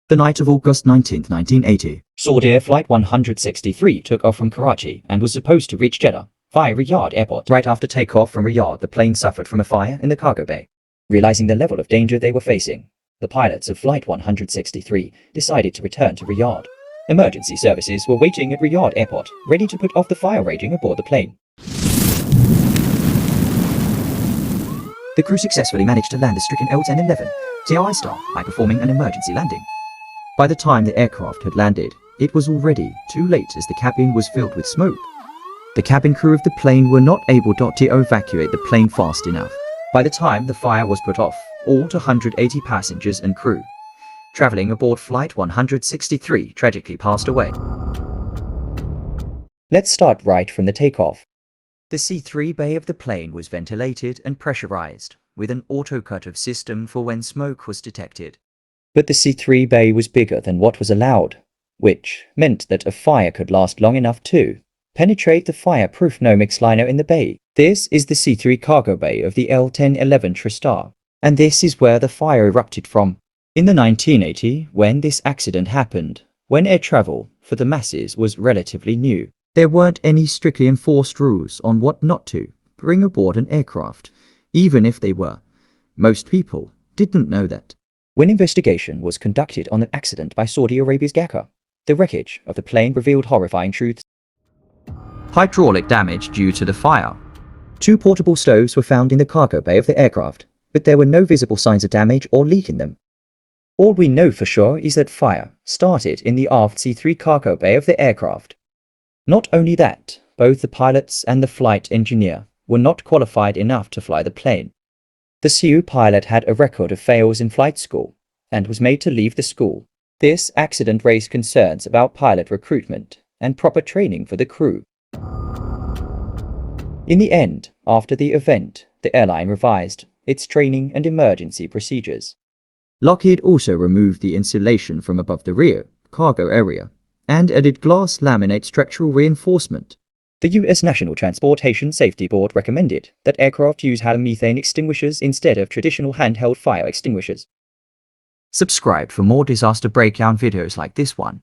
The night of August 19, 1980, Saudia Flight 163 took off from Karachi and was supposed to reach Jeddah via Riyadh Airport. right after takeoff from Riyadh, the plane suffered from a fire in the cargo bay. Realizing the level of danger they were facing, the pilots of Flight 163 decided to return to Riyadh. Emergency services were waiting at Riyadh Airport, ready to put off the fire raging aboard the plane. The crew successfully managed to land the stricken L-1011 TRI Star by performing an emergency landing. By the time the aircraft had landed, it was already too late as the cabin was filled with smoke. The cabin crew of the plane were not able to evacuate the plane fast enough. By the time the fire was put off, all 280 passengers and crew traveling aboard Flight 163 tragically passed away. Let's start right from the takeoff. The C3 bay of the plane was ventilated and pressurized, with an auto-cut-off system for when smoke was detected. But the C3 bay was bigger than what was allowed, which meant that a fire could last long enough to penetrate the fireproof Nomex liner in the bay. This is the C3 cargo bay of the L-1011 TriStar, and this is where the fire erupted from. In the 1980, when this accident happened, when air travel for the masses was relatively new, there weren't any strictly enforced rules on what not to bring aboard an aircraft, even if they were. Most people didn't know that. When investigation was conducted on an accident by Saudi Arabia's Gaca, the wreckage of the plane revealed horrifying truths. Hydraulic damage due to the fire. 2 portable stoves were found in the cargo bay of the aircraft, but there were no visible signs of damage or leak in them. All we know for sure is that fire started in the aft C3 cargo bay of the aircraft. Not only that, both the pilots and the flight engineer were not qualified enough to fly the plane. The CU pilot had a record of fails in flight school and was made to leave the school. This accident raised concerns about pilot recruitment and proper training for the crew. In the end, after the event, the airline revised its training and emergency procedures. Lockheed also removed the insulation from above the rear cargo area and added glass laminate structural reinforcement. The U.S. National Transportation Safety Board recommended that aircraft use halomethane extinguishers instead of traditional handheld fire extinguishers. Subscribe for more disaster breakdown videos like this one.